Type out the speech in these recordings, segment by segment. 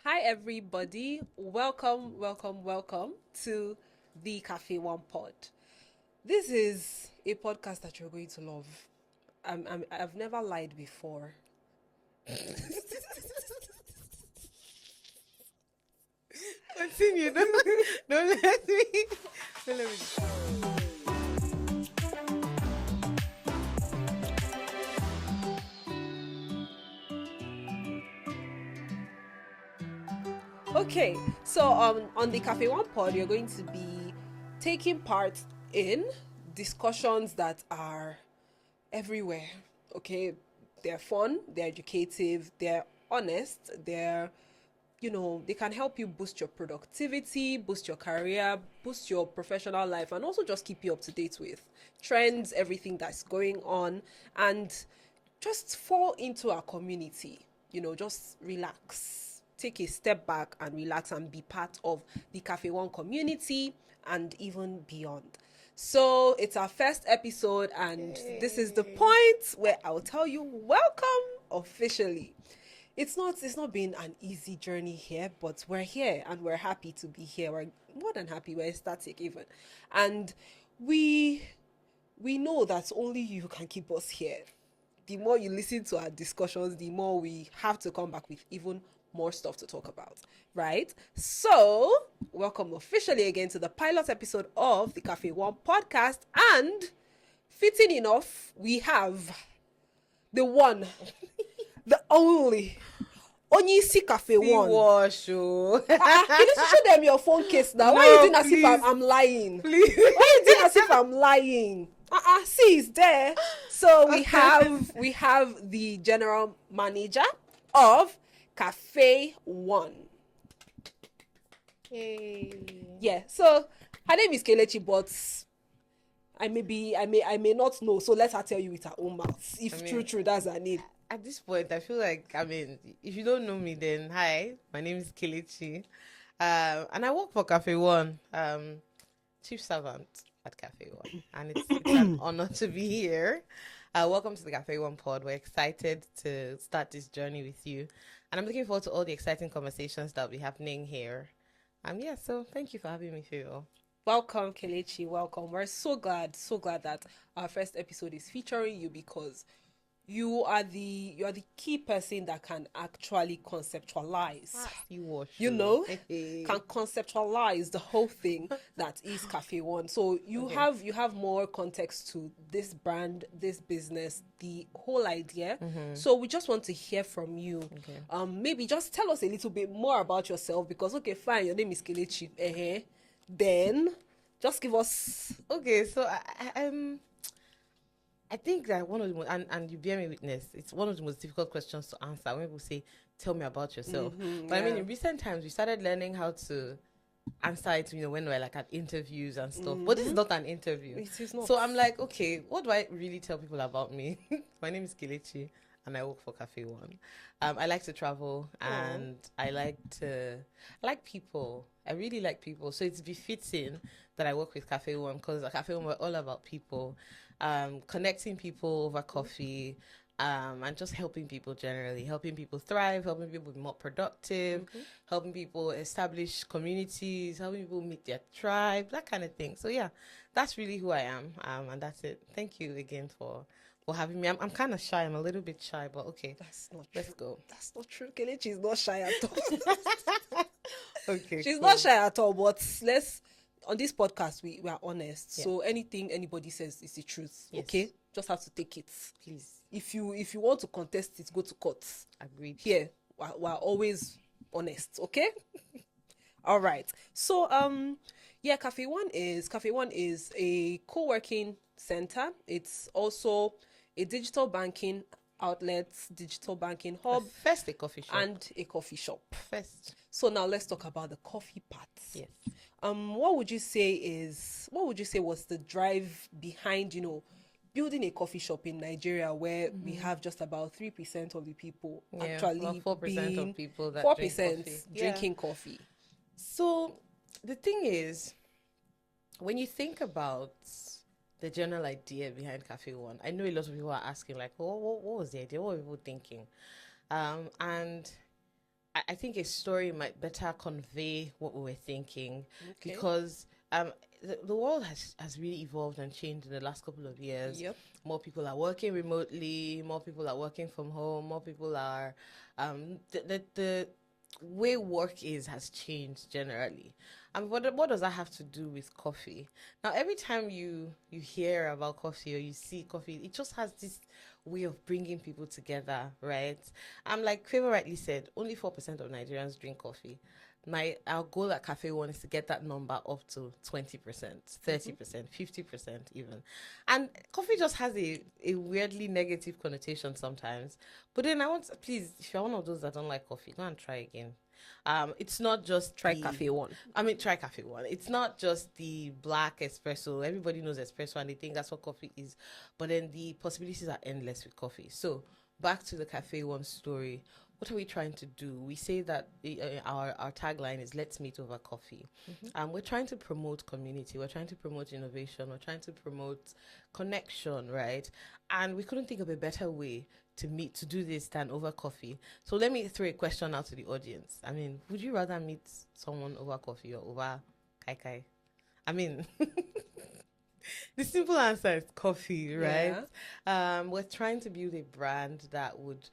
Hi, everybody. Welcome to the Café One pod. This is a podcast that you're going to love. I've never lied before. Continue. Don't let me. Don't let me. Okay, so on the Cafe One pod, you're going to be taking part in discussions that are everywhere. Okay, they're fun, they're educative, they're honest, they can help you boost your productivity, boost your career, boost your professional life, and also just keep you up to date with trends, everything that's going on, and just fall into our community. Just relax, take a step back and relax and be part of the Cafe One community and even beyond. So it's our first episode, and this is the point where I'll tell you welcome officially. It's not been an easy journey here, but we're here and we're happy to be here. We're more than happy. We're ecstatic even. And we we know that only you can keep us here. The more you listen to our discussions, the more we have to come back with even more stuff to talk about, right? So, welcome officially again to the pilot episode of the Cafe One podcast. And fitting enough, we have the one, the only Onyisi Cafe One. Wash, oh. You need to show them your phone case now. Why are you doing as if I'm lying? Please. Why are you doing as if I'm lying? See, it's there. So we have the general manager of Café One. Hey. Yeah. So her name is Kelechi, but I may not know. So let her tell you with her own mouth. If true, that's her name. At this point, I feel like, if you don't know me, then hi, my name is Kelechi. And I work for Cafe One, chief servant at Cafe One. And it's an honor to be here. Welcome to the Cafe One pod. We're excited to start this journey with you. And I'm looking forward to all the exciting conversations that will be happening here. So thank you for having me, Phil. Welcome, Kelechi. Welcome. We're so glad that our first episode is featuring you, because you are the key person that can actually conceptualize. Can conceptualize the whole thing that is Cafe One. So you have more context to this brand, this business, the whole idea. So we just want to hear from you. Maybe just tell us a little bit more about yourself, because fine, your name is Kelechi. Then just give us. Okay, so I think that one of the most, and you bear me witness, it's one of the most difficult questions to answer when people say, tell me about yourself. But in recent times, we started learning how to answer it, when we're like at interviews and stuff. But this is not an interview. It is not. So I'm like, okay, what do I really tell people about me? My name is Kelechi and I work for Cafe One. I like to travel and I like people. I really like people. So it's befitting that I work with Cafe One, because at Cafe One, we're all about people. Connecting people over coffee, and just helping people generally, helping people thrive, helping people be more productive, helping people establish communities, helping people meet their tribe, that kind of thing. So yeah, that's really who I am, and that's it. Thank you again for having me. I'm kind of shy. I'm a little bit shy, but okay. That's not true. Let's go. That's not true. Kelechi is not shy at all. Okay. She's not shy at all, but on this podcast, we are honest. Yeah. So anything anybody says is the truth. Yes. Okay? Just have to take it. Please. If you want to contest it, go to court. Agreed. Here, we're always honest, okay? All right. So Cafe One is a co-working center. It's also a digital banking outlet, digital banking hub, First a coffee shop. and a coffee shop. First. So now let's talk about the coffee part. Yes. What would you say was the drive behind, building a coffee shop in Nigeria, where we have just about 3% of the people actually 4% of people that 4% drink coffee. drinking coffee. So the thing is, when you think about the general idea behind Cafe One, I know a lot of people are asking, like, what was the idea? What were people thinking? And I think a story might better convey what we were thinking, Okay. because the world has really evolved and changed in the last couple of years. Yep. More people are working remotely, more people are working from home, more people are the way work is has changed generally. And what does that have to do with coffee? Now, every time you hear about coffee or you see coffee, it just has this way of bringing people together, right? I'm like Favor rightly said, only 4% of Nigerians drink coffee. Our goal at Cafe One is to get that number up to 20%, 30%, 50% even. And coffee just has a weirdly negative connotation sometimes. But then I want, please, if you're one of those that don't like coffee, go and try again. It's not just Try Cafe One. try Cafe One. It's not just the black espresso. Everybody knows espresso and they think that's what coffee is. But then the possibilities are endless with coffee. So back to the Cafe One story. What are we trying to do? We say that our tagline is "Let's meet over coffee." We're trying to promote community. We're trying to promote innovation. We're trying to promote connection, right? And we couldn't think of a better way to do this than over coffee. So let me throw a question out to the audience. I mean, would you rather meet someone over coffee or over kai kai? I mean, the simple answer is coffee, right? We're trying to build a brand that would,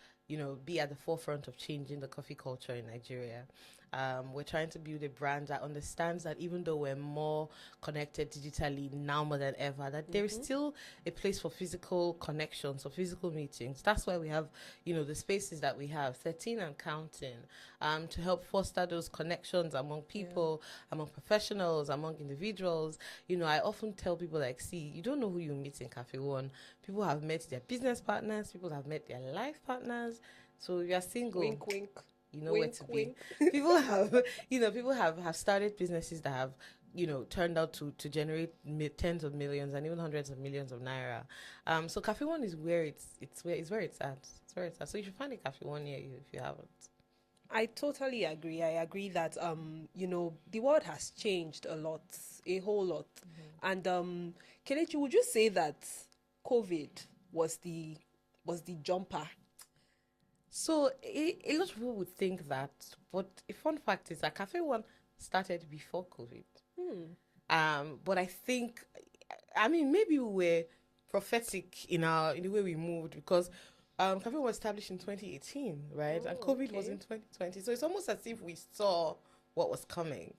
be at the forefront of changing the coffee culture in Nigeria. We're trying to build a brand that understands that even though we're more connected digitally now more than ever, that there is still a place for physical connections, for physical meetings. That's why we have, the spaces that we have, 13 and counting, to help foster those connections among people, among professionals, among individuals. I often tell people, like, see, you don't know who you meet in Cafe One. People have met their business partners, people have met their life partners. So if you're single, Wink, wink. you know Wink, where to wink. be. People have, people have started businesses that have, turned out to generate tens of millions and even hundreds of millions of naira. So Cafe One is where it's where it's at. It's where it's at. So you should find a Cafe One near you if you haven't. I totally agree. I agree that the world has changed a lot, a whole lot. And Kelechi, would you say that COVID was the jumper? So a lot of people would think that, but a fun fact is that Cafe One started before COVID. But I think, I mean, maybe we were prophetic in the way we moved, because Cafe One was established in 2018, right? And COVID was in 2020. So it's almost as if we saw what was coming.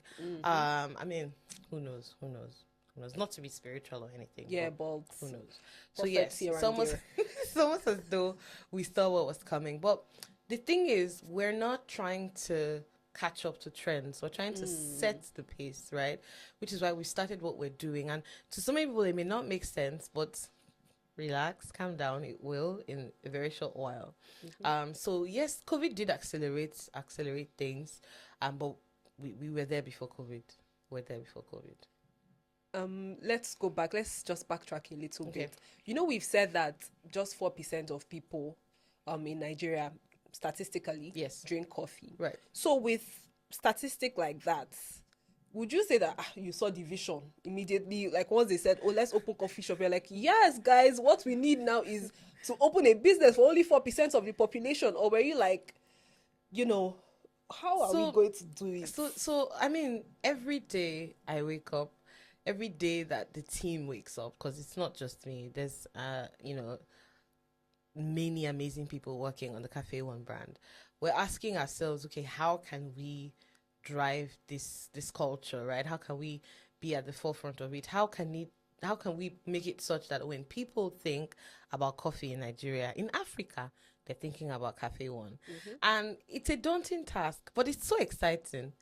I mean, who knows? Who knows? Who knows? Not to be spiritual or anything. Yeah, but who knows? So yes, here it's and almost, there. it's almost as though we saw what was coming. But the thing is, we're not trying to catch up to trends. We're trying to set the pace, right? Which is why we started what we're doing. And to so many people, it may not make sense, but relax, calm down. It will in a very short while. So yes, COVID did accelerate things, but we were there before COVID. We're there before COVID. Let's go back. Let's just backtrack a little Okay. bit. We've said that just 4% of people in Nigeria statistically Yes. drink coffee. Right. So with statistic like that, would you say that you saw division immediately? Like once they said, "Oh, let's open coffee shop," you're like, "Yes, guys, what we need now is to open a business for only 4% of the population." Or were you like, how are we going to do it? So I mean, every day I wake up, every day that the team wakes up, because it's not just me. There's many amazing people working on the Cafe One brand. We're asking ourselves, okay, how can we drive this culture, right? How can we be at the forefront of it? How can we make it such that when people think about coffee in Nigeria, in Africa, they're thinking about Cafe One? And it's a daunting task, but it's so exciting.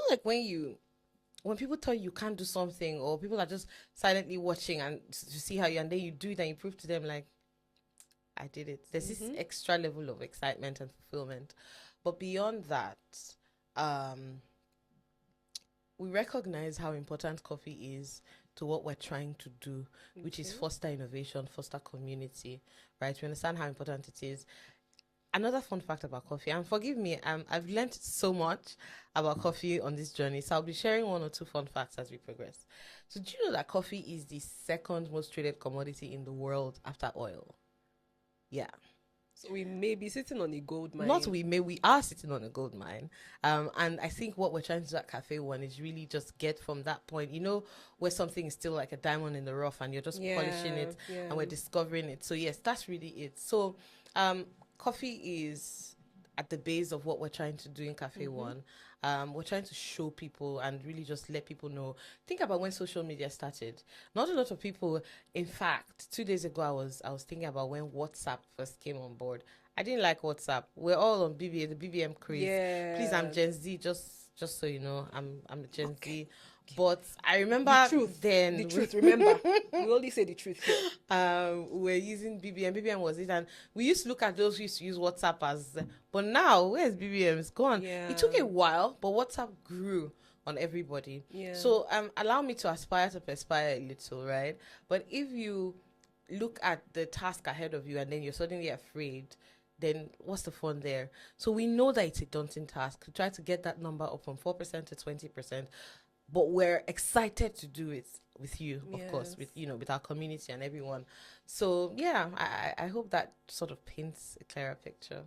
Like when people tell you can't do something, or people are just silently watching and to see how and then you do it and you prove to them, like, I did it. There's this extra level of excitement and fulfillment. But beyond that, we recognize how important coffee is to what we're trying to do, which is foster innovation, foster community, right? We understand how important it is. Another fun fact about coffee, and forgive me, I've learned so much about coffee on this journey, so I'll be sharing one or two fun facts as we progress. So do you know that coffee is the second most traded commodity in the world after oil? Yeah. So we may be sitting on a gold mine. Not we are sitting on a gold mine. And I think what we're trying to do at Cafe One is really just get from that point, where something is still like a diamond in the rough and you're just polishing it and we're discovering it. So yes, that's really it. So coffee is at the base of what we're trying to do in Cafe One. We're trying to show people and really just let people know. Think about when social media started. Not a lot of people. In fact, 2 days ago, I was thinking about when WhatsApp first came on board. I didn't like WhatsApp. We're all on BBA, the BBM craze. Yeah. Please, I'm Gen Z. Just so you know, I'm a Gen Z. But I remember the truth. Remember, we only say the truth here. We're using BBM. BBM was it, and we used to look at those who used to use WhatsApp as. But now, where's BBM? It's gone. Yeah. It took a while, but WhatsApp grew on everybody. Yeah. So allow me to aspire to perspire a little, right? But if you look at the task ahead of you and then you're suddenly afraid, then what's the fun there? So we know that it's a daunting task to try to get that number up from 4% to 20%. But we're excited to do it with you, of course, with our community and everyone. So yeah, I hope that sort of paints a clearer picture.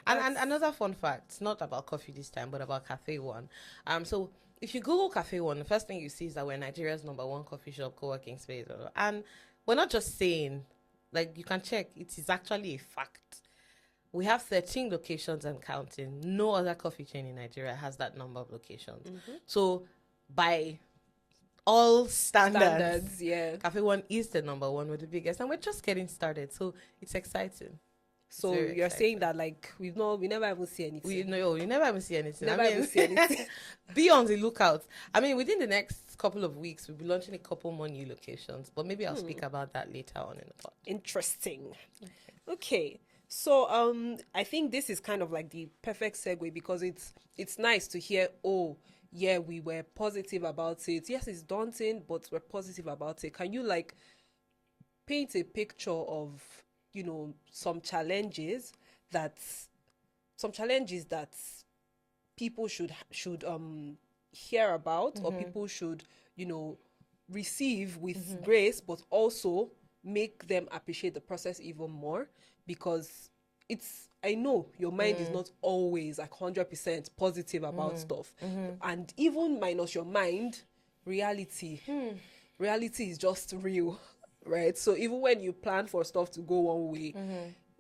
And another fun fact, it's not about coffee this time, but about Cafe One. So if you Google Cafe One, the first thing you see is that we're Nigeria's #1 coffee shop co-working space. And we're not just saying, like, you can check, it is actually a fact. We have 13 locations and counting. No other coffee chain in Nigeria has that number of locations. So by all standards, Cafe One is the #1 with the biggest, and we're just getting started. So it's exciting. So you're saying that like we never even see anything. You never even see anything. Even see anything. Be on the lookout. I mean, within the next couple of weeks, we'll be launching a couple more new locations, but maybe I'll speak about that later on in the pod. Interesting. Okay. So I think this is kind of like the perfect segue because it's nice to hear, oh yeah, we were positive about it. Yes, it's daunting, but we're positive about it. Can you like paint a picture of, some challenges that people should hear about or people should, receive with grace, but also make them appreciate the process even more? Because I know your mind is not always like 100% positive about stuff. And even minus your mind, reality is just real, right? So even when you plan for stuff to go one way,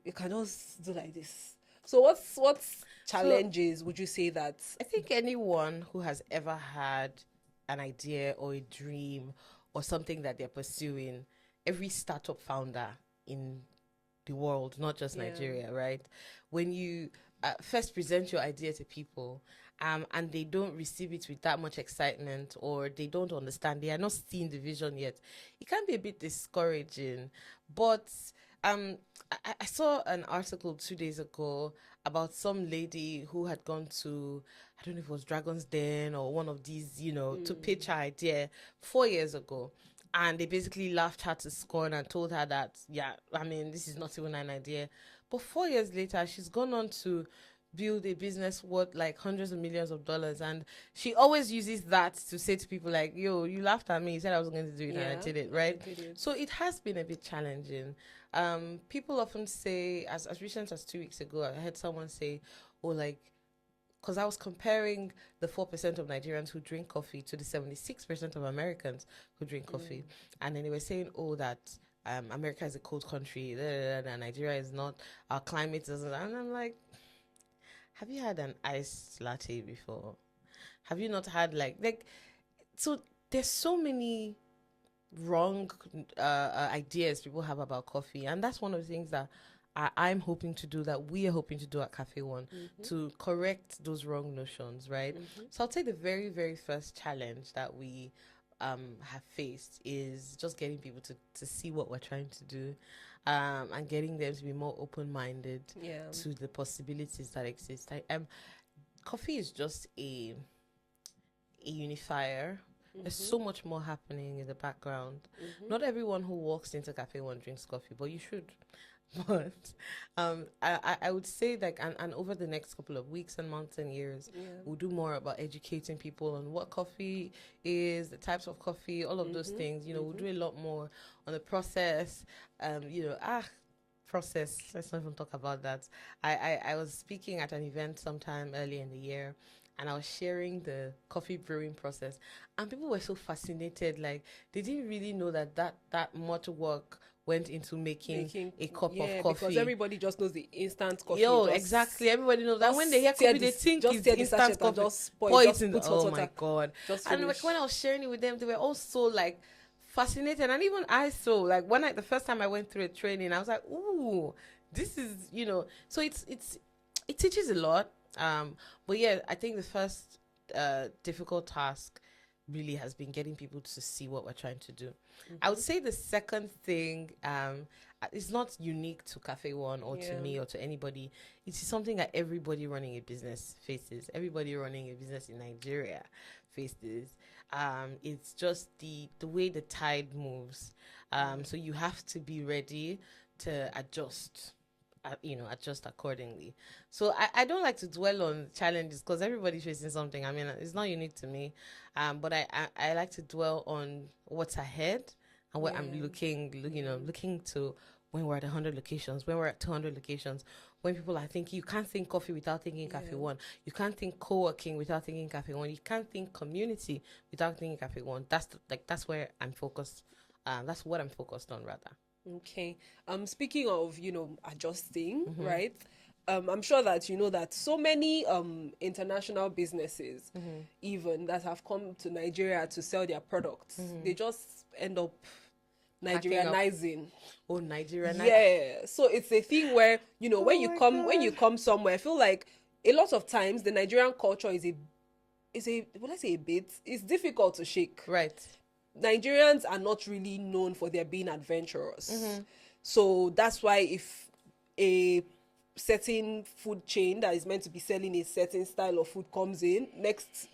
you can just do like this. So what's challenges would you say that? I think anyone who has ever had an idea or a dream or something that they're pursuing, every startup founder in the world, not just Nigeria, right? When you first present your idea to people and they don't receive it with that much excitement or they don't understand, they are not seeing the vision yet, it can be a bit discouraging. But I saw an article 2 days ago about some lady who had gone to, I don't know if it was Dragon's Den or one of these, to pitch her idea 4 years ago. And they basically laughed her to scorn and told her that, this is not even an idea. But 4 years later, she's gone on to build a business worth like hundreds of millions of dollars. And she always uses that to say to people like, yo, you laughed at me. You said I was going to do it and I did it, right? So it has been a bit challenging. People often say, as recent as 2 weeks ago, I heard someone say, because I was comparing the 4% of Nigerians who drink coffee to the 76% of Americans who drink coffee. And then they were saying, that America is a cold country, and Nigeria is not, our climate doesn't. And I'm like, have you had an iced latte before? Have you not had so there's so many wrong ideas people have about coffee. And that's one of the things that I'm hoping to do, that we are hoping to do at Cafe One, to correct those wrong notions, right? So I'll say the very, very first challenge that we have faced is just getting people to see what we're trying to do, and getting them to be more open-minded to the possibilities that exist. Coffee is just a unifier. There's so much more happening in the background. Not everyone who walks into Cafe One drinks coffee, but you should. But I would say and over the next couple of weeks and months and years, we'll do more about educating people on what coffee is, the types of coffee, all of those things. We'll do a lot more on the process. process. Let's not even talk about that. I was speaking at an event sometime early in the year, and I was sharing the coffee brewing process, and people were so fascinated. Like they didn't really know that much work went into making Making, a cup of yeah, because coffee. everybody just knows the instant coffee. Yo, exactly. Everybody knows that when they hear coffee, they think Just it's stir the instant sachet and coffee. just pour it. Pour it Just in the, put hot oh my water. God. Just And like when finish. I was sharing it with them, they were all so like fascinated. And even I saw, like the first time I went through a training, I was like, ooh, this is, so it teaches a lot. But yeah, I think the first difficult task really has been getting people to see what we're trying to do. I would say the second thing, it's not unique to Cafe One or to Yeah. me or to anybody. It is something that everybody running a business faces. Everybody running a business in Nigeria faces. It's just the way the tide moves. So you have to be ready to adjust. Adjust accordingly. So I don't like to dwell on challenges because everybody's facing something. I mean, it's not unique to me. But I like to dwell on what's ahead and what I'm Yeah. looking to when we're at 100 locations, when we're at 200 locations, when people are thinking, you can't think coffee without thinking Cafe Yeah. One. You can't think co-working without thinking Cafe One. You can't think community without thinking Cafe One. That's where I'm focused. That's what I'm focused on rather. Okay. Speaking of, adjusting, Mm-hmm. right? I'm sure that you know that so many international businesses, Mm-hmm. even that have come to Nigeria to sell their products, they just end up Packing up. Nigerianizing. Oh, Nigeria. Yeah. So it's a thing where, when Oh you my when you God. come somewhere, I feel like a lot of times the Nigerian culture is a well, let's say a bit, it's difficult to shake. Right. Nigerians are not really known for their being adventurous. Mm-hmm. So that's why if a certain food chain that is meant to be selling a certain style of food comes in,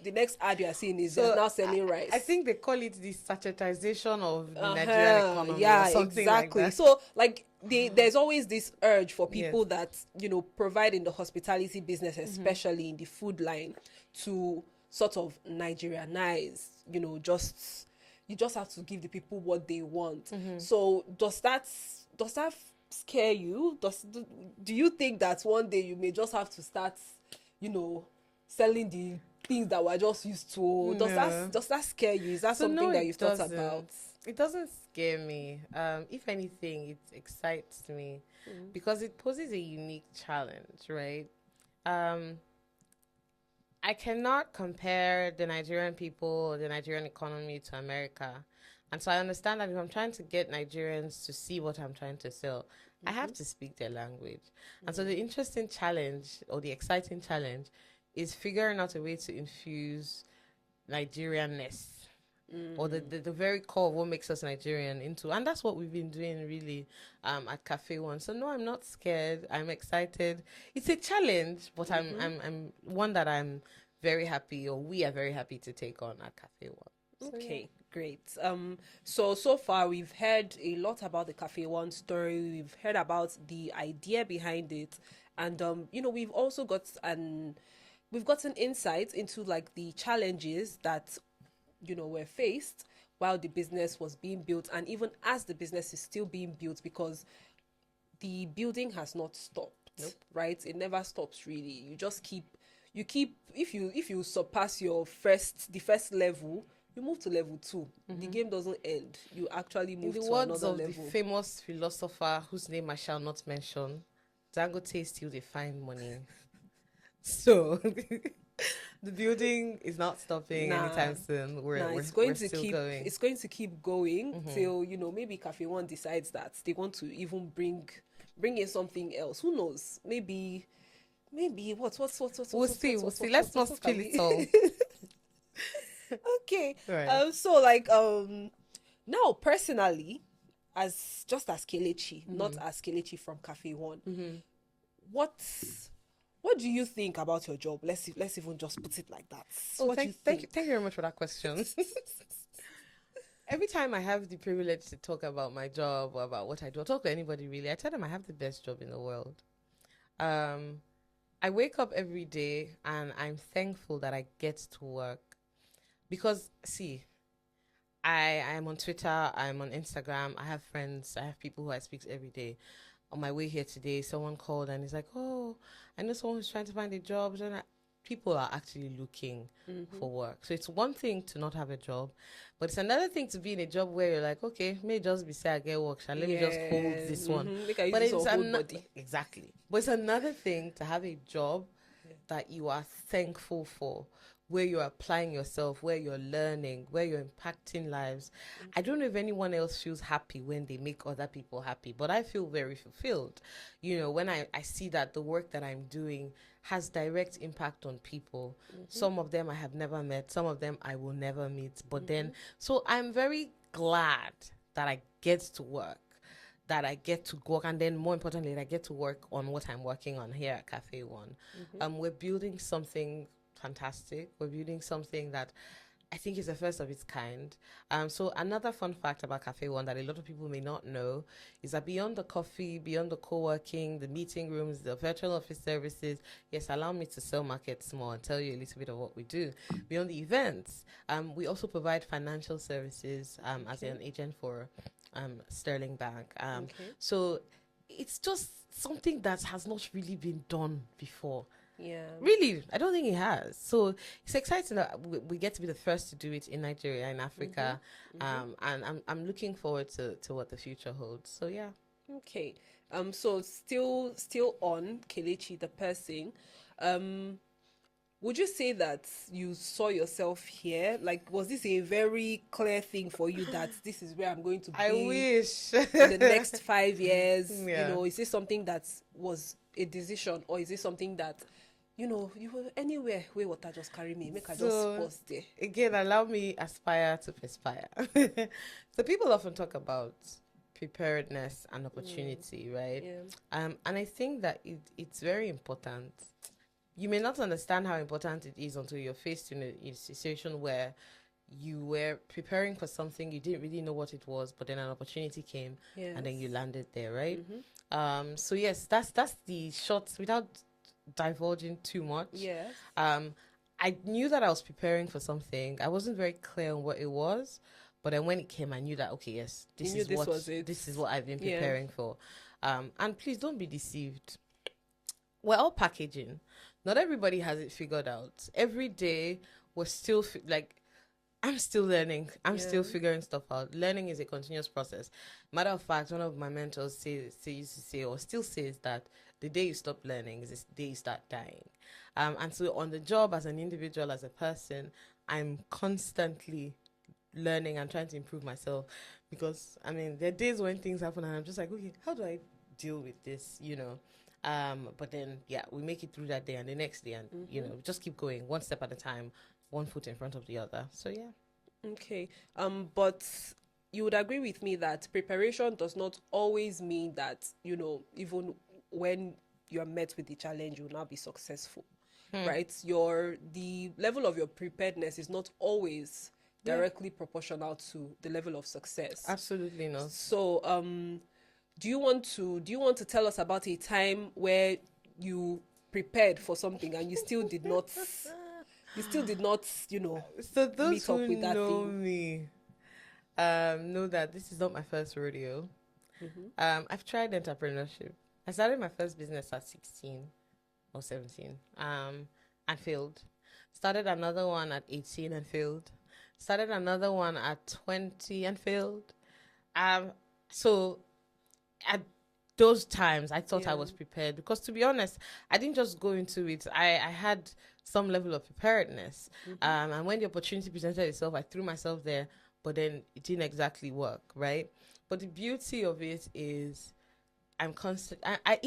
the next ad you are seeing is they're So now selling rice. I think they call it the sachetization of the Nigerian economy Yeah, or something exactly. like that. So like there's always this urge for Yes. people that provide in the hospitality business, especially in the food line, to sort of Nigerianize. You just have to give the people what they want. So does that scare you? Do you think that one day you may just have to start, selling the things that we're just used to? No. Does that scare you? Is that So something no, that it you've thought doesn't. about? It doesn't scare me. If anything, it excites me because it poses a unique challenge, right? Um, I cannot compare the Nigerian people or the Nigerian economy to America. And so I understand that if I'm trying to get Nigerians to see what I'm trying to sell, I have to speak their language. And so the interesting challenge or the exciting challenge is figuring out a way to infuse Nigerianness or the very core of what makes us Nigerian into. And that's what we've been doing really at Cafe One. So no, I'm not scared. I'm excited. It's a challenge, but I'm one that I'm very happy, or we are very happy to take on at Cafe One. So, Okay, great. So far we've heard a lot about the Cafe One story. We've heard about the idea behind it, and we've also we've gotten insights into like the challenges that were faced while the business was being built, and even as the business is still being built, because the building has not stopped. Nope. Right? It never stops really. You keep if you surpass the first level, you move to level 2. The game doesn't end. You actually in move the to words another of level. the famous philosopher whose name I shall not mention, Dangote still they find money. So the building is not stopping Nah, anytime soon. We're still going. it's going to keep going till maybe Cafe One decides that they want to even bring in something else. Who knows? Maybe We'll see. Let's not spill it all. Okay. Right. So like now personally, as Kelechi, not as Kelechi from Cafe One, what what do you think about your job? Let's even just put it like that. Oh, What do you thank you, think? thank you very much for that question. Every time I have the privilege to talk about my job or about what I do, or talk to anybody really, I tell them I have the best job in the world. I wake up every day and I'm thankful that I get to work because, see, I am on Twitter, I'm on Instagram, I have friends, I have people who I speak to every day. on my way here today, someone called and he's like, "Oh, I know someone who's trying to find a job." And people are actually looking for work. So it's one thing to not have a job, but it's another thing to be in a job where you're like, okay, may just be say I get work, and let me just hold this one. Make I use But this it's whole body. exactly. But it's another thing to have a job that you are thankful for, where you're applying yourself, where you're learning, where you're impacting lives. I don't know if anyone else feels happy when they make other people happy, but I feel very fulfilled. When I see that the work that I'm doing has direct impact on people. Some of them I have never met, some of them I will never meet. But then, so I'm very glad that I get to work, that I get to work, and then more importantly, that I get to work on what I'm working on here at Café One. We're building something fantastic. We're building something that I think is the first of its kind. So another fun fact about Café One that a lot of people may not know is that beyond the coffee, beyond the co-working, the meeting rooms, the virtual office services, yes, allow me to sell markets more and tell you a little bit of what we do. Beyond the events, we also provide financial services as an agent for Sterling Bank. So it's just something that has not really been done before. Yeah. Really, I don't think it has. So it's exciting that we get to be the first to do it in Nigeria, in Africa. And I'm looking forward to what the future holds. So yeah. Okay. So still on Kelechi the person. Would you say that you saw yourself here? Like, was this a very clear thing for you that this is where I'm going to be? I wish. In the next 5 years, Yeah. is this something that was a decision, or is it something that, you were anywhere where water just carry me, make I just pause there? Again, allow me aspire to perspire. So people often talk about preparedness and opportunity, right? Yeah. And I think that it's very important. You may not understand how important it is until you're faced in a situation where you were preparing for something, you didn't really know what it was, but then an opportunity came and then you landed there, right? So yes, that's the short, without divulging too much. Yes. I knew that I was preparing for something. I wasn't very clear on what it was, but then when it came, I knew that, okay, yes, this is what I've been preparing for. And please don't be deceived. We're all packaging. Not everybody has it figured out. Every day, we're still I'm still learning. I'm still figuring stuff out. Learning is a continuous process. Matter of fact, one of my mentors used to say, or still says, that the day you stop learning is the day you start dying. And so on the job, as an individual, as a person, I'm constantly learning and trying to improve myself, because there are days when things happen and I'm just like, okay, how do I deal with this? But then we make it through that day and the next day, and just keep going one step at a time, one foot in front of the other. So yeah. Okay. But you would agree with me that preparation does not always mean that, even when you're met with the challenge, you will now be successful. Right? The level of your preparedness is not always directly proportional to the level of success. Absolutely not. So do you want to tell us about a time where you prepared for something and you still did not so those meet up who with that know thing? me know that this is not my first rodeo. I've tried entrepreneurship. I started my first business at 16 or 17 and failed. Started another one at 18 and failed. Started another one at 20 and failed. So at those times, I thought I was prepared, because, to be honest, I didn't just go into it. I had some level of preparedness. And when the opportunity presented itself, I threw myself there, but then it didn't exactly work, right? But the beauty of it is I'm constant. I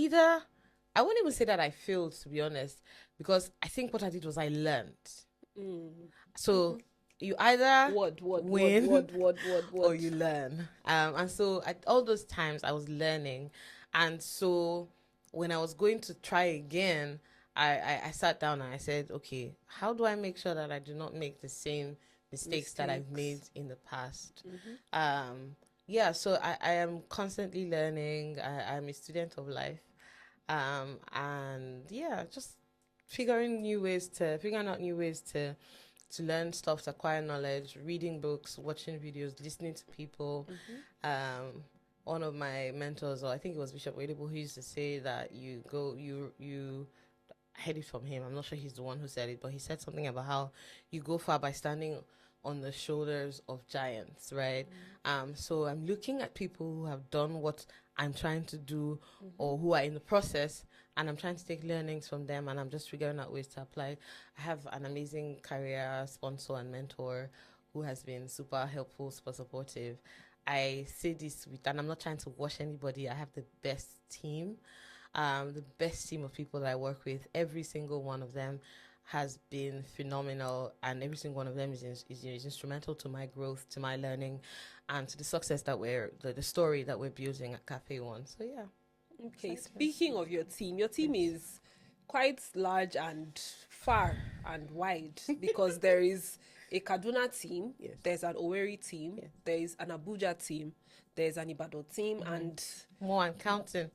wouldn't even say that I failed, to be honest, because I think what I did was I learned. So you either win or you learn. And so at all those times I was learning. And so when I was going to try again, I sat down and I said, okay, how do I make sure that I do not make the same mistakes that I've made in the past? So I am constantly learning. I'm a student of life. And just figuring out new ways to learn stuff, to acquire knowledge, reading books, watching videos, listening to people. one of my mentors, or I think it was Bishop Oedibo, who used to say that I heard it from him. I'm not sure he's the one who said it, but he said something about how you go far by standing on the shoulders of giants, right? So I'm looking at people who have done what I'm trying to do, or who are in the process, and I'm trying to take learnings from them, and I'm just figuring out ways to apply. I have an amazing career sponsor and mentor who has been super helpful, super supportive. I say this with, and I'm not trying to wash anybody. I have the best team of people that I work with. Every single one of them has been phenomenal, and every single one of them is instrumental to my growth, to my learning, and to the success that the story that we're building at Cafe One. So yeah. Okay, speaking of your team is quite large and far and wide because there is a Kaduna team, Yes. there's an Owerri team, Yes. there is an Abuja team, there's an Ibadan team, and More and counting.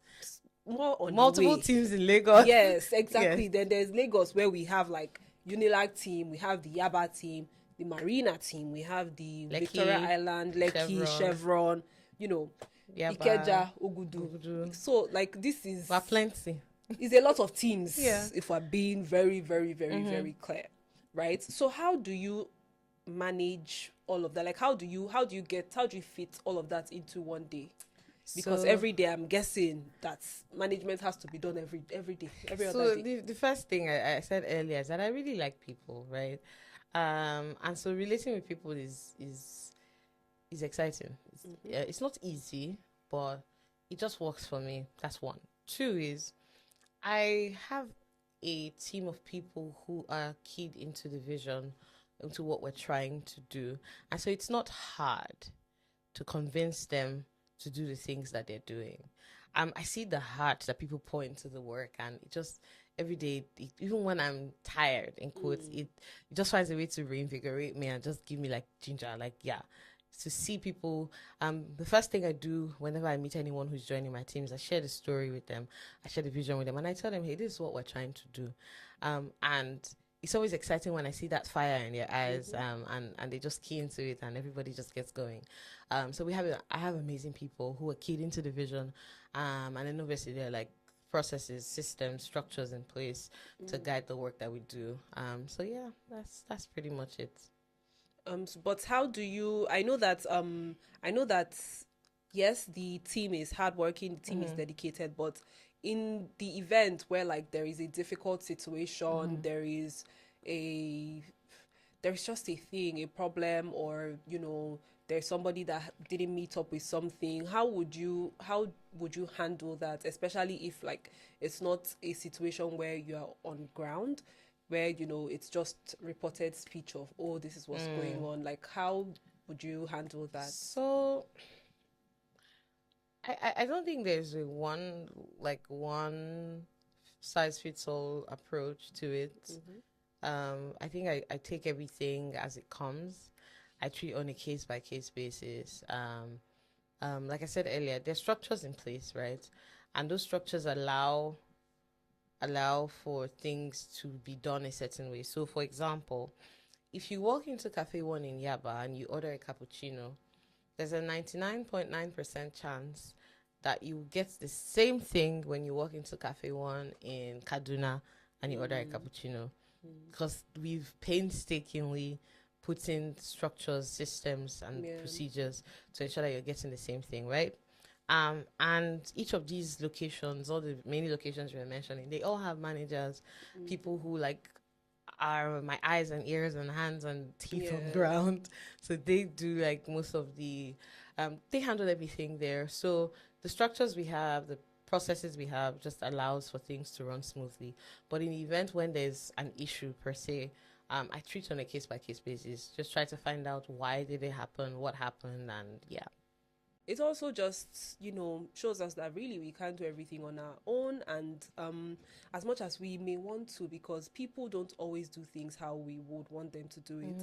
more on the Multiple way. teams in Lagos. Yes, exactly. Yes. Then there's Lagos where we have like Unilag team, we have the Yaba team, the Marina team, we have the Lekki, Victoria Island, Lekki, Chevron, Yaba, Ikeja, Ogudu. Ogudu. So like this is But plenty. is a lot of teams. Yeah. If we're being very, very, very, very clear, right? So how do you manage all of that? Like how do you fit all of that into one day? Because So- every day I'm guessing that management has to be done every day, every So other day. the first thing I said earlier is that I really like people, right? And so relating with people is exciting. It's not easy, but it just works for me. That's one. Two is I have a team of people who are keyed into the vision, into what we're trying to do, and so it's not hard to convince them to do the things that they're doing. I see the heart that people pour into the work, and it just every day, even when I'm tired, in quotes, it just finds a way to reinvigorate me and just give me like ginger, like yeah, to see people. The first thing I do whenever I meet anyone who's joining my team is I share the story with them, I share the vision with them, and I tell them, hey, this is what we're trying to do, and it's always exciting when I see that fire in their eyes, and they just key into it, and everybody just gets going. So I have amazing people who are keyed into the vision, and then obviously they're like processes, systems, structures in place to guide the work that we do. So yeah, that's pretty much it. But how do you? I know that yes, the team is hardworking, the team is dedicated, but in the event where like there is a difficult situation, a there's just a thing, a problem, or there's somebody that didn't meet up with something. How would you handle that, especially if like it's not a situation where you are on ground, where it's just reported speech of, oh, this is what's going on. Like how would you handle that? So I don't think there's a one size fits all approach to it. I think I take everything as it comes. I treat on a case by case basis. Like I said earlier, there's structures in place, right? And those structures allow for things to be done a certain way. So, for example, if you walk into Cafe One in Yaba and you order a cappuccino, there's a 99.9% chance that you get the same thing when you walk into Cafe One in Kaduna and you order a cappuccino. Because we've painstakingly put in structures, systems, and procedures to ensure that you're getting the same thing, right? And each of these locations, all the many locations you were mentioning, they all have managers, people who like are my eyes and ears and hands and teeth on ground. So they do like most of the, they handle everything there. So the structures we have, the processes we have just allows for things to run smoothly. But in the event when there's an issue per se, I treat on a case by case basis. Just try to find out why did it happen, what happened, and yeah. It also just shows us that really we can't do everything on our own, and as much as we may want to, because people don't always do things how we would want them to do it.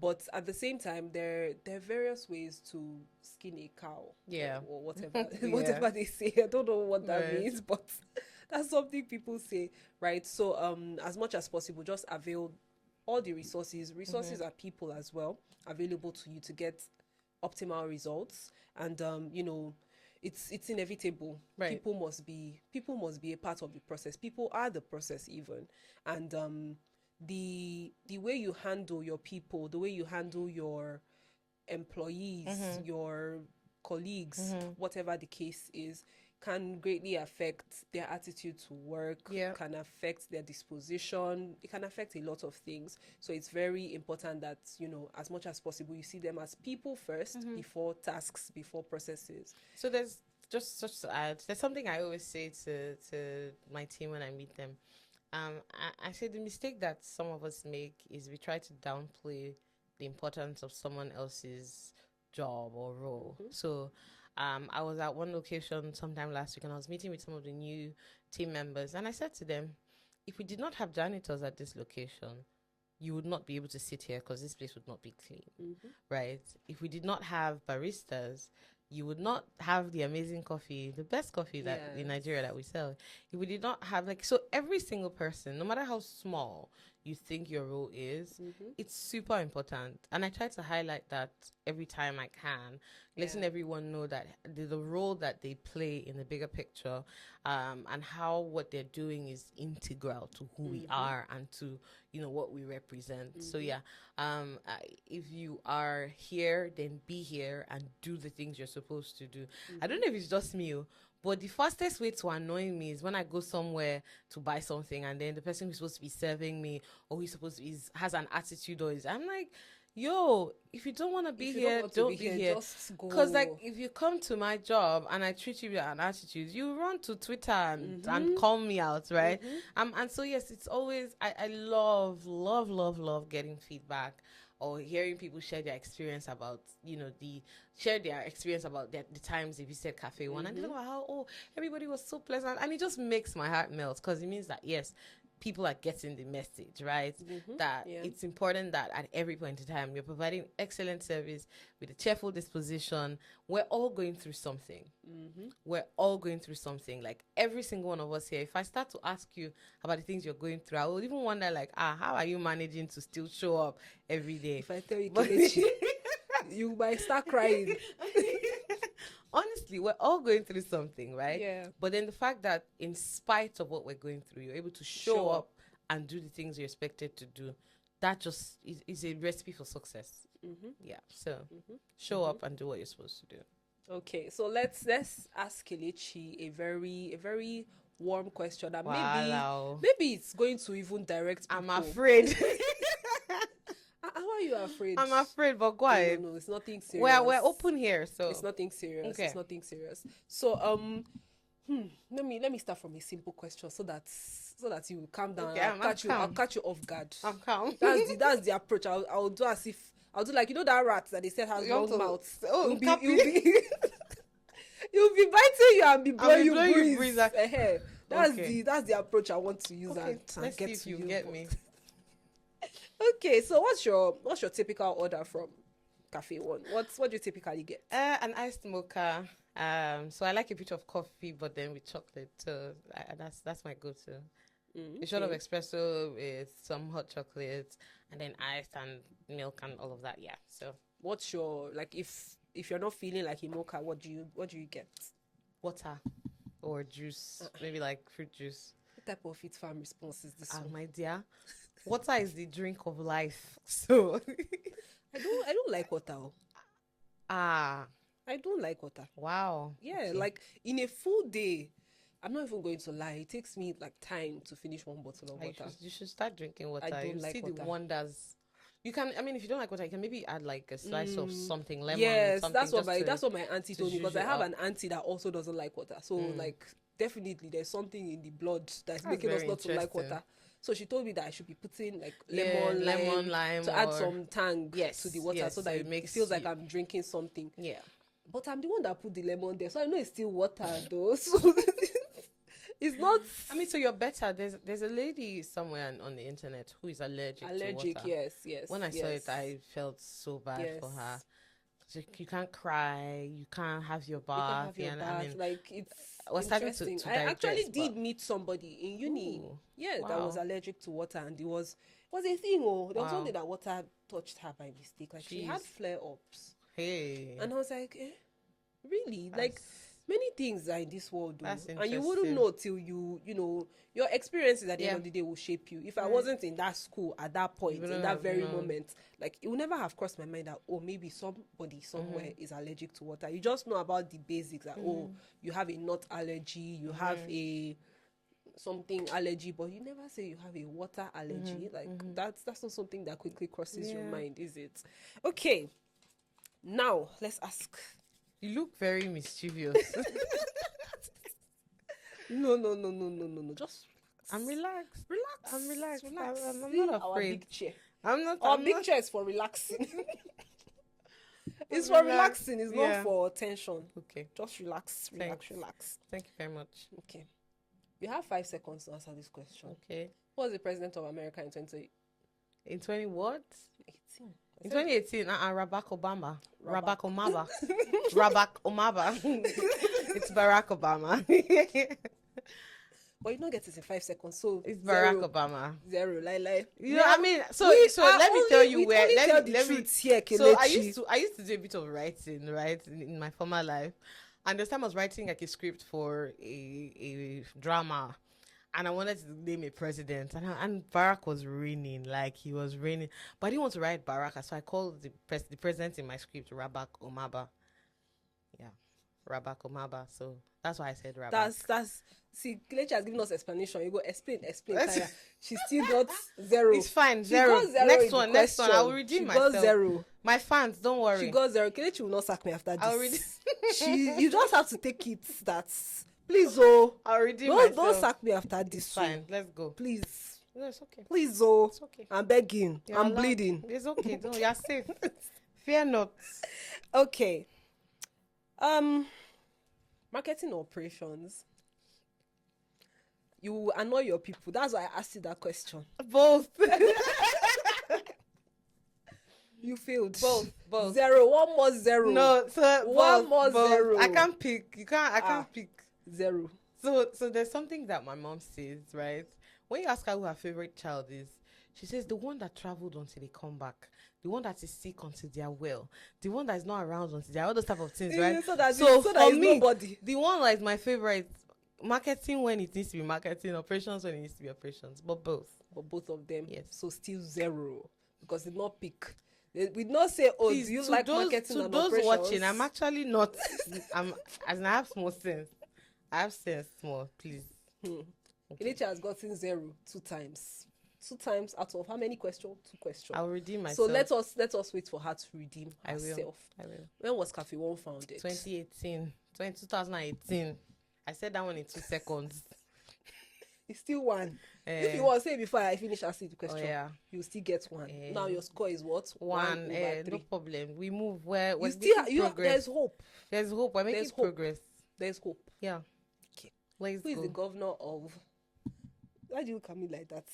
But at the same time, there are various ways to skin a cow, Yeah. or whatever Yeah. whatever they say. I don't know what that Right. means, but that's something people say, right? So as much as possible, just avail all the resources are people as well, available to you to get optimal results. And it's inevitable. Right. People must be a part of the process. People are the process even. And the way you handle your people, the way you handle your employees, your colleagues, whatever the case is, can greatly affect their attitude to work, Yeah. can affect their disposition, it can affect a lot of things. So it's very important that, as much as possible, you see them as people first, before tasks, before processes. So there's just to add, there's something I always say to my team when I meet them. I say the mistake that some of us make is we try to downplay the importance of someone else's job or role. So I was at one location sometime last week and I was meeting with some of the new team members, and I said to them, if we did not have janitors at this location, you would not be able to sit here because this place would not be clean, right? If we did not have baristas, you would not have the amazing coffee, the best coffee that in Nigeria that we sell. If we did not have, so every single person, no matter how small you think your role is, it's super important. And I try to highlight that every time I can, letting everyone know that the role that they play in the bigger picture, and how what they're doing is integral to who we are and to, what we represent. So if you are here, then be here and do the things you're supposed to do. I don't know if it's just me, but the fastest way to annoy me is when I go somewhere to buy something and then the person who's supposed to be serving me or who's supposed to be has an attitude I'm like, yo, if you don't want to be here, don't be here. Just go. Because if you come to my job and I treat you with an attitude, you run to Twitter and call me out, right? And so yes, it's always I love getting feedback or hearing people share their experience about the times they visited Café One and they talk about how everybody was so pleasant, and it just makes my heart melt because it means that yes, people are getting the message, right? That it's important that at every point in time you're providing excellent service with a cheerful disposition. We're all going through something. We're all going through something. Like every single one of us here, if I start to ask you about the things you're going through, I will even wonder how are you managing to still show up every day? If I tell you, Kelechi, you might start crying. Honestly, we're all going through something, right? Yeah. But then the fact that in spite of what we're going through, you're able to show up and do the things you're expected to do, that just is a recipe for success. Yeah. So show up and do what you're supposed to do. Okay, so let's ask Kelechi a very warm question that maybe it's going to even direct people. I'm afraid. How are you afraid? I'm afraid, but go ahead. No, it's nothing serious. We're open here, so it's nothing serious. Okay. It's nothing serious. So let me start from a simple question so that you will calm down. Okay, I'll catch you off guard. I'm calm. That's the approach. I'll do as if I'll do like that rat that they said has long mouth. Oh, you'll be you'll be biting you and be blowing you breeze. That's the approach I want to use. Okay, and let's get see if to you get me. Okay, so what's your typical order from Café One? What do you typically get? An iced mocha. So I like a bit of coffee, but then with chocolate. So that's my go-to. A shot of espresso with some hot chocolate, and then ice and milk and all of that. Yeah. So what's your if you're not feeling like a mocha, what do you get? Water or juice, maybe like fruit juice. What type of Fit Farm response is this one? My dear, water is the drink of life. So I don't like water. I don't like water. Wow. Yeah, okay. Like in a full day, I'm not even going to lie. It takes me like time to finish one bottle of water. You should start drinking water. I don't you like see water. The wonders. You can. I mean, if you don't like water, you can maybe add like a slice of something, lemon. Yes, something that's what my auntie told me, because I have an auntie that also doesn't like water. So like definitely there's something in the blood that's making us not to like water. So she told me that I should be putting like lemon, lime to add some tang to the water, so that it feels like I'm drinking something. Yeah. But I'm the one that put the lemon there, so I know it's still water though. So it's not. I mean, so you're better. There's a lady somewhere on the internet who is allergic to water. Yes. When I saw it, I felt so bad for her. You can't cry. You can't have your bath. You can't have your bath. I mean, like it's interesting. I actually did meet somebody in uni. That was allergic to water, and it was a thing. There was one day that water touched her by mistake. Like she had flare ups. Hey. And I was like, really? Like Many things are in this world, though, That's and you wouldn't interesting. know till your experiences at the end of the day will shape you. If I wasn't in that school at that point, in wouldn't that have very known. moment, like it would never have crossed my mind that, oh, maybe somebody somewhere is allergic to water. You just know about the basics, that oh, you have a nut allergy, you have a something allergy, but you never say you have a water allergy. Like that's not something that quickly crosses your Yeah. mind, is it? Okay, now let's ask. You look very mischievous. No. Just I'm relaxed. relax. I'm relaxed. Relax. I'm See not our afraid. big chair. I'm not. Our I'm big not. chair is for relaxing. It's I'm for relaxed. relaxing. It's Yeah. not for tension. Okay. Just relax. Thanks. Relax. Thank you very much. Okay. You have 5 seconds to answer this question. Okay. Who was the president of America in 2018? In 20 what? In I said 2018, Barack Obama. Barack. Barack Obama. Barack Obama. It's Barack Obama. But you don't get it in 5 seconds. So It's Barack zero. Obama. Zero. Lie. You know, I mean, so are let me only- tell you we where. only tell Let the me. truth here, So Kelechi. I used to do a bit of writing, right, in my former life, and this time I was writing like a script for a drama, and I wanted to name a president, and Barack was reigning, like he was reigning, but I didn't want to write Barack, so I called the president in my script Barack Obama. Yeah, Barack Obama. So that's why I said Barack. That's see, Kelechi has given us explanation. You go explain. Tara. She still got zero. It's fine. She Zero. got zero Next in the one. Next one. I will question. redeem She myself. got zero. My fans, don't worry. She got zero. Kelechi will not sack me after this. I'll redeem. You just have to take it. That's please, oh. I'll redeem Don't myself. sack me after this. It's fine. Let's go. Please. No, it's okay. Please, oh. It's okay. I'm begging. You're I'm allowed. bleeding. It's okay. No, you're safe. Fear not. Okay. Marketing operations. You annoy your people. That's why I asked you that question. Both. You failed. Both. Zero. One more zero. No, so One more both. zero. I can't pick. You can't. I Ah. can't pick. Zero. So there's something that my mom says, right? When you ask her who her favorite child is, she says the one that traveled until they come back, the one that is sick until they are well, the one that is not around until they are all those type of things, right? So that So that for is me, nobody. the one that is my favorite, marketing when it needs to be marketing, operations when it needs to be operations, but both. But both of them. Yes. So still zero because they did not pick. They did not say, "Oh, Please, do you to like those, marketing to and those operations?" watching, I'm actually not. As in I have small sense. I have sense small, please. Kelechi has gotten zero 2 times. 2 times out of how many questions? 2 questions. I'll redeem myself. So let us wait for her to redeem herself. I will. When was Café One founded? 2018. I said that one in 2 seconds. It's still one. If Eh, you want to say before I finish asking the question, yeah. you still get one. Eh. Now your score is what? One, over no 3. problem. We move where we're You still making there's progress. hope. There's hope. We're making there's hope. progress. There's hope. Yeah. Okay. Let's Who is go. the governor of? Why do you look at me like that?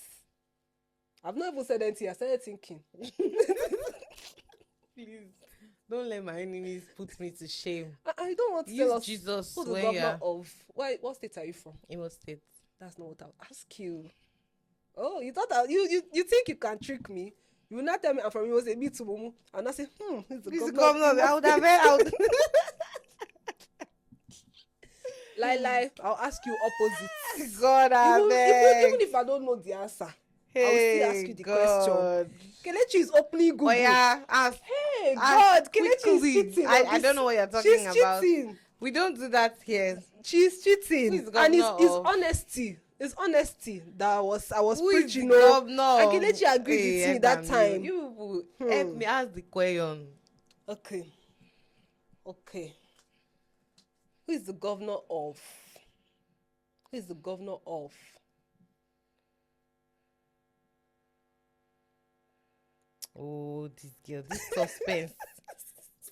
I've not even said anything. I started thinking. Please don't let my enemies put me to shame. I don't want to Use tell us Jesus who the when governor you're of. What state are you from? Imo State. That's not what I'll ask you. Oh, you thought you think you can trick me? You will not tell me I'm from Imo State. Me too, Mumu. And I say, he's the Please governor. come on. I would have been Lie. I'll ask you opposite. God, I Even beg. if I don't know the answer, I will Hey, still ask you the question. God. Kelechi is opening Google. Oh yeah, ask. Hey, ask God, Kelechi is quickly. cheating. I don't know what you're talking She's about. cheating. We don't do that here. She's cheating. Who is And it's governor of- honesty. It's honesty that I was Who is preaching. the No, governor? and Kelechi agreed Hey, with me that damn time. You people help me ask the question. Okay. Who is the governor of? Who is the governor of? Oh, this girl, this suspense.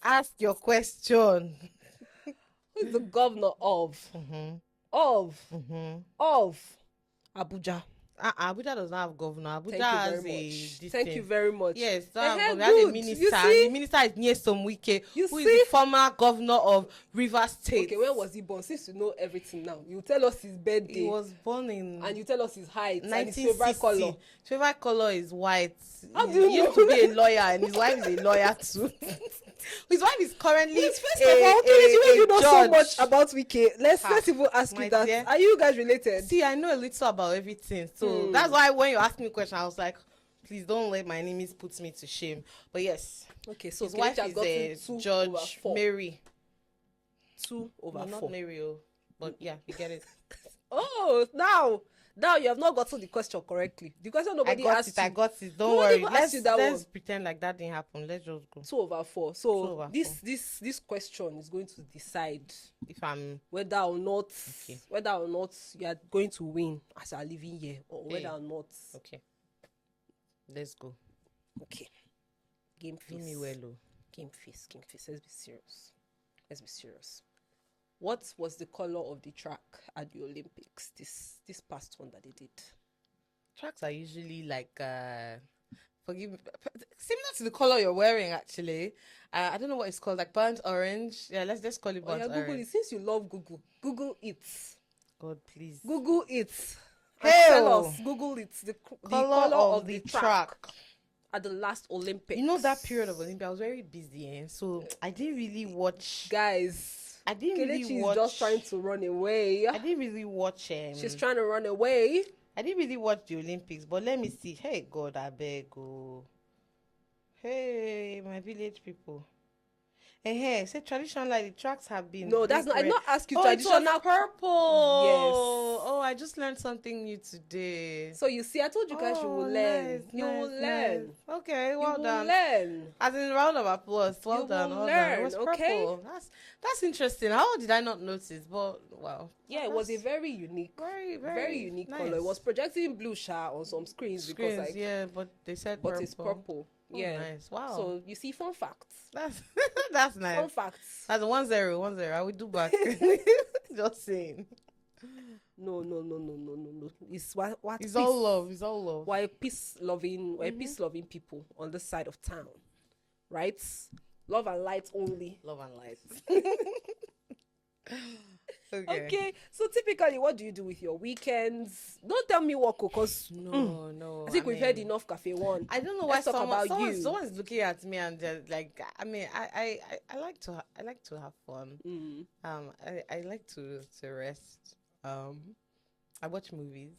Ask your question. Who is the governor of? Mm-hmm. Of Abuja. Abuja does not have governor. Abuja Thank you has very a much. this Thank thing. you very much. Yes, so Eh, we have a good. minister. You see? The minister is Nyesom Wike, You who is see? the former governor of Rivers State. Okay, when was he born? Since you know everything now, you tell us his birthday. He was born in and you tell us his height and his 1960. favorite color. Favorite color is white. How He do you used know? to be a lawyer, and his wife is a lawyer too. His wife is currently Yes, first of all, Kelechi, when you know so judge. much about Wike, let's Ah, even ask my you that. dear. Are you guys related? See, I know a little about everything, so that's why when you ask me a question, I was like, please don't let my enemies put me to shame. But yes, Okay, so his wife Kelechi has is gotten 2 over Judge 4. Mary. 2 over No, 4. not Mary, oh, but yeah, you get it. Oh, now you have not gotten the question correctly. The question nobody asked you. I got it. Don't Nobody worry. even asked you that Let's one. pretend like that didn't happen. Let's just go. 2 over 4. 2 So over 4. this question is going to decide If I'm whether or not okay, you are going to win as you are living here, or whether Hey. or not. Okay, let's go. Okay. Game Do face. me well, oh. Game face. Game face. Let's be serious. Let's be serious. What was the color of the track at the Olympics? This past one that they did. Tracks are usually like forgive me, similar to the color you're wearing actually. I don't know what it's called, like burnt orange. Yeah, let's just call it Oh burnt yeah, Google orange. it. Since you love Google, Google it. God please. Google it. And Hell. tell us. Google it. The color of the track at the last Olympics. You know that period of Olympia, I was very busy, so I didn't really watch. Guys, I didn't Kelechi really is watch. just trying to run away. I didn't really watch. She's trying to run away. I didn't really watch the Olympics, but let me see. Hey God, I beg you. Hey, my village people. Hey, say traditional like the tracks have been. No, that's brick not. I red. not ask you Oh, it traditional. was purple. Yes. Oh, I just learned something new today. So you see, I told you guys you will learn. You will learn. Nice. Okay, well You done. will learn. As in round of applause. Well You done. will Well done. It learn, was purple. okay? That's interesting. How did I not notice? But wow. Yeah, it was a very unique, very unique nice. color. It was projecting blue on some screens because Screens, like, yeah, but they said but purple. it's purple. Oh, Yeah. nice. Wow. So you see, fun facts. That's that's nice. Fun facts. That's 1-0, 1-0. I will do back. Just saying. No. It's what It's all love. It's all love. We're peace loving people on this side of town, right? Love and light only. Love and light. Okay. So typically, what do you do with your weekends? Don't tell me work, because No. I think we've heard enough Cafe One. I don't know why Let's talk about you. someone's looking at me and they're like, I mean, I like to have fun. I like to rest. I watch movies.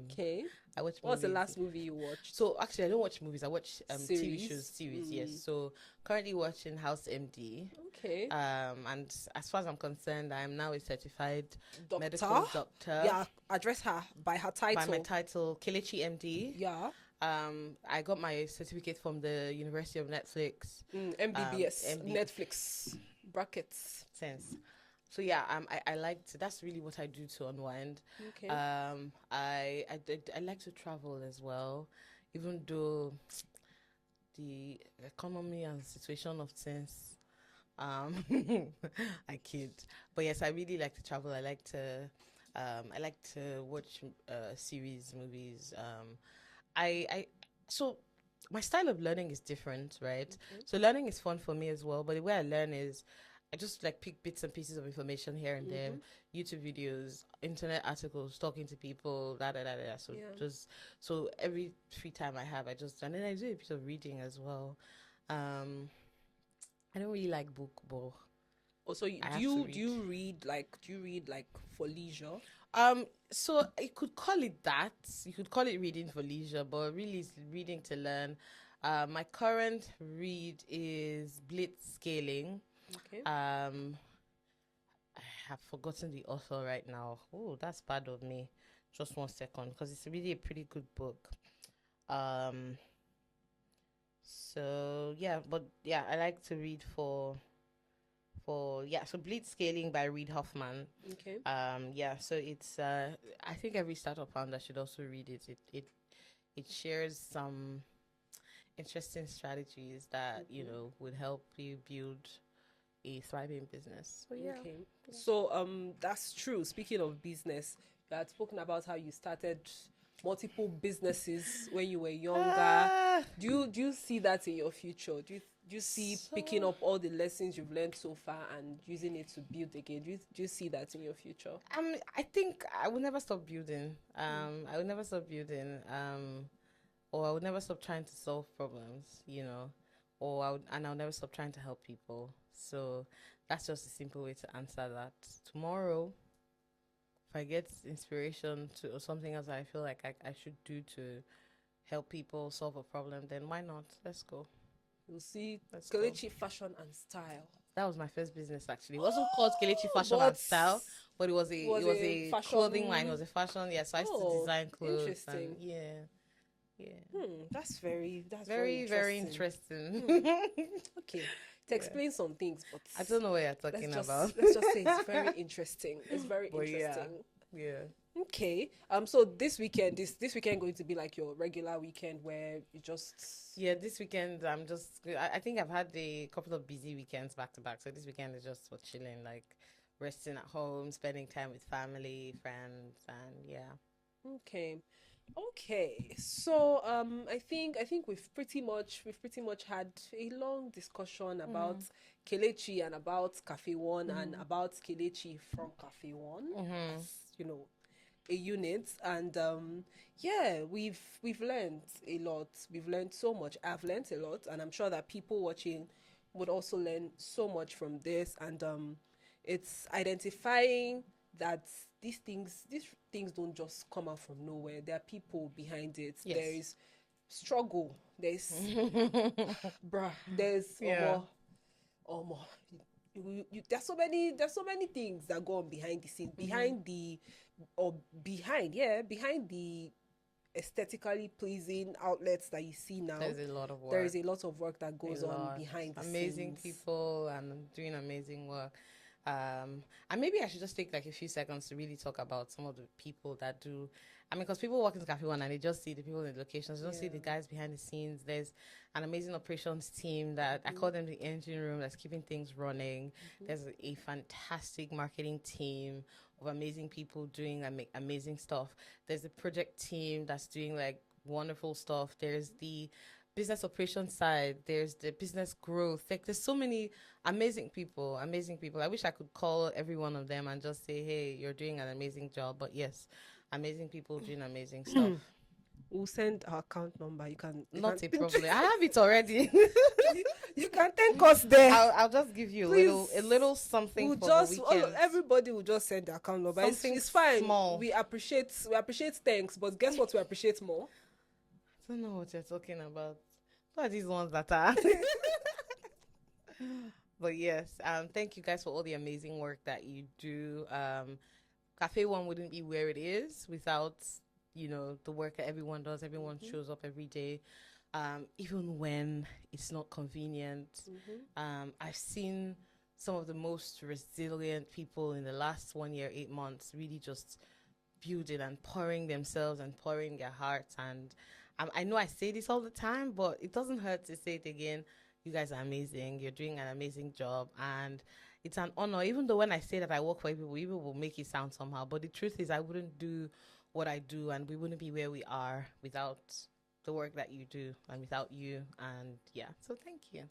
Okay. I watch. What's the movies. last movie you watched? So actually, I don't watch movies. I watch TV Series? series. Yes. So currently watching House MD. Okay. And as far as I'm concerned, I am now a certified Doctor? medical doctor. Yeah, address her by her title. By my title, Kelechi MD. Yeah. I got my certificate from the University of Netflix. MBBS. Netflix. Brackets. Sense. So yeah, I like to. That's really what I do to unwind. Okay. I like to travel as well, even though the economy and situation of things, I kid. But yes, I really like to travel. I like to watch series, movies. So my style of learning is different, right? Okay. So learning is fun for me as well. But the way I learn is I just like pick bits and pieces of information here and there, YouTube videos, internet articles, talking to people, da. So so every free time I have, and then I do a bit of reading as well. I don't really like book, but Also, do you read like for leisure? So you could call it that. You could call it reading for leisure, but really it's reading to learn. My current read is Blitz Scaling. Okay. I have forgotten the author right now. Oh, that's bad of me. Just 1 second, because it's really a pretty good book. So yeah, but yeah, I like to read so Blitz Scaling by Reid Hoffman. Okay. So it's I think every startup founder should also read it. It shares some interesting strategies that would help you build a thriving business. So yeah. Okay. So that's true. Speaking of business, you had spoken about how you started multiple businesses when you were younger. Do you see that in your future? Do you see picking up all the lessons you've learned so far and using it to build again? Do you see that in your future? I think I will never stop building. I will never stop building. Or I will never stop trying to solve problems. and I'll never stop trying to help people. So that's just a simple way to answer that. Tomorrow, if I get inspiration to or something else that I feel like I should do to help people solve a problem, then why not? Let's go. You'll see Let's go. Kelechi Fashion and Style. That was my first business actually. It wasn't called Kelechi Fashion But and Style, but it was a fashion clothing line. It was a fashion. Yes, so I used to design clothes. Interesting. And yeah. That's very Very interesting. interesting. Okay. To explain some things, but I don't know what you're talking about. let's just say it's very interesting. It's very But interesting. Yeah. Okay. So this weekend going to be like your regular weekend where you just Yeah, this weekend I think I've had a couple of busy weekends back to back. So this weekend is just for chilling, like resting at home, spending time with family, friends, and yeah. Okay. So I think we've pretty much had a long discussion about Kelechi and about Café One and about Kelechi from Café One. As, a unit, and we've learned a lot. We've learned so much. I've learned a lot, and I'm sure that people watching would also learn so much from this. And it's identifying that these things don't just come out from nowhere. There are people behind it. Yes. There is struggle. There's there's Yeah. there's so many things that go on behind the scenes, behind the aesthetically pleasing outlets that you see now. There's a lot of work. There is a lot of work that goes on behind the amazing scenes. people and doing amazing work. And maybe I should just take like a few seconds to really talk about some of the people that do. I mean, because people walk into Café One and they just see the people in the locations. They don't see the guys behind the scenes. There's an amazing operations team that I call them the engine room that's keeping things running. There's a fantastic marketing team of amazing people doing amazing stuff. There's a project team that's doing like wonderful stuff. There's the business operations side. There's the business growth. Like there's so many amazing people. I wish I could call every one of them and just say, hey, you're doing an amazing job. But yes, amazing people doing amazing stuff. We'll send our account number. You can Not a problem. I have it already. You can thank us there. I'll just give you a little something for the weekend. Everybody will just send the account number. It's fine. Small. We appreciate thanks, but guess what? We appreciate more. I don't know what you're talking about. What are these ones that are? But yes, thank you guys for all the amazing work that you do. Café One wouldn't be where it is without, the work that everyone does. Everyone shows up every day, even when it's not convenient. I've seen some of the most resilient people in the last 1 year, 8 months, really just building and pouring themselves and pouring their hearts. And I know I say this all the time, but it doesn't hurt to say it again. You guys are amazing. You're doing an amazing job. And it's an honor, even though when I say that I work for people will make it sound somehow. But the truth is I wouldn't do what I do and we wouldn't be where we are without the work that you do and without you. And yeah, so thank you.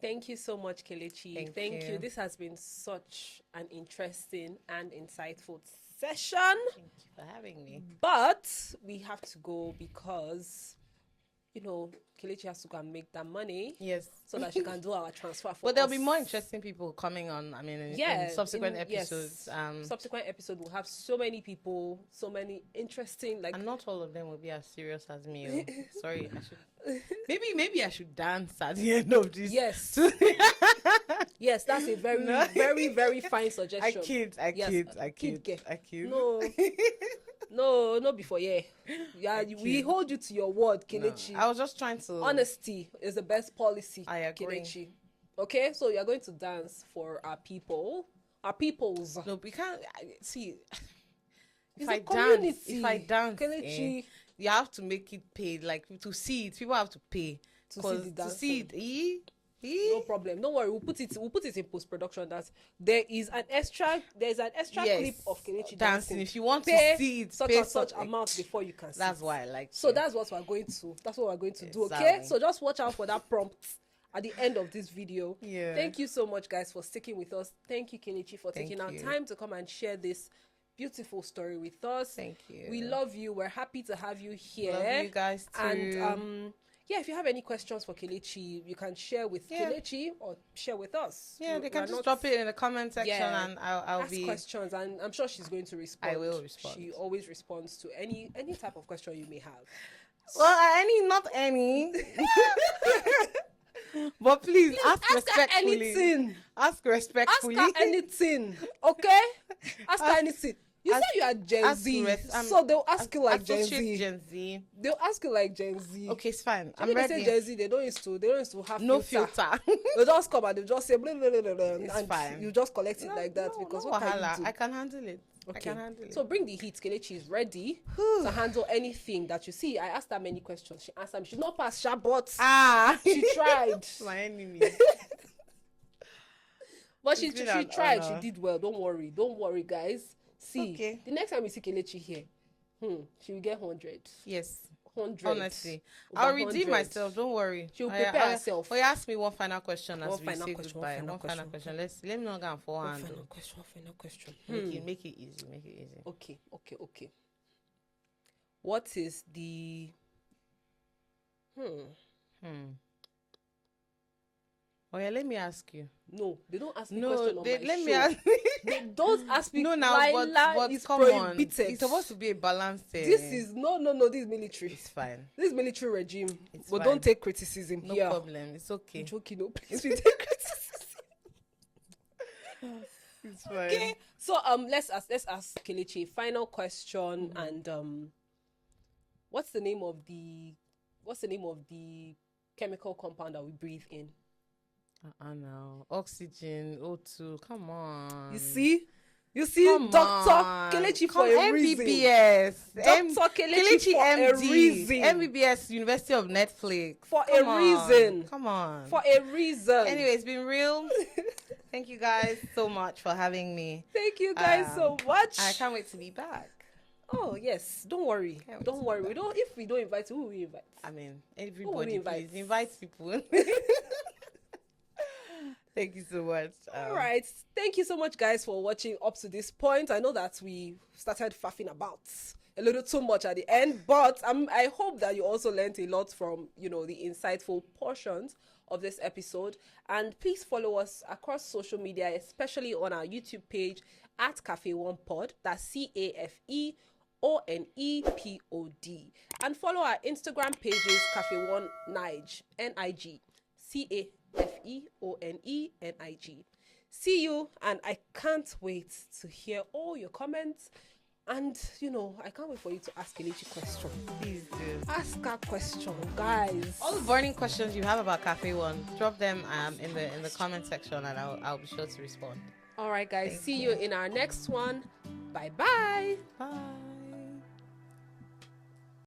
Thank you so much, Kelechi. Thank you. This has been such an interesting and insightful session. Thank you for having me. But we have to go because, Kelechi has to go and make that money. Yes. So that she can do our transfer for But there'll be more interesting people coming on. I mean, in subsequent episodes. Yes. Subsequent episode will have so many people, so many interesting, and not all of them will be as serious as me. Sorry, I should. Maybe I should dance at the end of this. Yes. Yes, that's a very, very, very fine suggestion. I kid. No, before, we hold you to your word, Kelechi. No, I was just trying to. Honesty is the best policy, I agree. Kelechi. Okay, so you're going to dance for our peoples. No, we can't see. If I dance, Kelechi, you have to make it paid. Like to see it, people have to pay to see it. No problem. Don't worry. We'll put it in post production. That there's an extra clip of Kelechi dancing. If you want to see it, such amount before you can see. That's why I like. So that's what we're going to do. Okay. So just watch out for that prompt at the end of this video. Yeah. Thank you so much, guys, for sticking with us. Thank you, Kelechi, for taking our time to come and share this beautiful story with us. Thank you. We love you. We're happy to have you here. Love you guys too. And yeah, if you have any questions for Kelechi, you can share with Kelechi or share with us. Yeah, they can We're just not- drop it in the comment section, Yeah. and I'll ask be. questions, and I'm sure she's going to respond. I will respond. She always responds to any type of question you may have. Well, not any. But please ask her respectfully. anything. Ask respectfully. Ask her anything, okay? Ask her anything. You say you are Gen Z, so they'll ask you like Gen Z. Gen Z. They'll ask you like Gen Z. Okay, it's fine. I'm ready. They say Gen Z, they don't used to have no filter. filter. They just come and they just say blah, blah, blah, blah, blah, and fine. you just collect it like that because what can you do? I can handle it. Okay. I can handle it. So bring the heat. Kelechi is ready to handle anything that you see. I asked her many questions. She answered me. She not pass sharp, but she tried. My enemy. But she tried. She did well. Don't worry, guys. See, Okay. the next time you see Kelechi here, she will get 100. Yes. 100. Honestly, Over I'll redeem 100. myself. Don't worry. She'll prepare herself. Oh, you ask me one final question as One we final say question, goodbye. one One final final question. Let me not go forehand. Final question. Make it easy. Make it easy. Okay. What is the Oh yeah, let me ask you. No, they don't ask me No, question on my let show. me ask. They don't ask me. No, now, but is come on. prohibited. It's supposed to be a balanced. This is no. This is military. It's fine. This is military regime. It's but fine. don't take criticism No here. problem. It's okay. I'm joking. No, please we take criticism. It's fine. Okay. So let's ask Kelechi a final question, and what's the name of the chemical compound that we breathe in? No. Oxygen, O2. Come on. You see, Come Dr. on. Kelechi for a reason. MBBS. Dr. Kelechi for a MD. reason. MBBS, University of Netflix. For Come a on. reason. Come on. For a reason. Anyway, it's been real. Thank you guys so much for having me. Thank you guys so much. I can't wait to be back. Oh yes, don't worry. Don't worry. If we don't invite you, who will we invite? I mean, everybody, invite? please invite people. Thank you so much. All right. Thank you so much, guys, for watching up to this point. I know that we started faffing about a little too much at the end, but I hope that you also learned a lot from, the insightful portions of this episode. And please follow us across social media, especially on our YouTube page at Café One Pod. That's CafeOnePod. And follow our Instagram pages, Café One Nige, NIG, CafeOneNIG. See you, and I can't wait to hear all your comments. And I can't wait for you to ask Kelechi question. Please do. Ask her question, guys. All the burning questions you have about Café One, drop them in the comment section, and I'll be sure to respond. All right, guys. Thank See you in our next one. Bye-bye. Bye.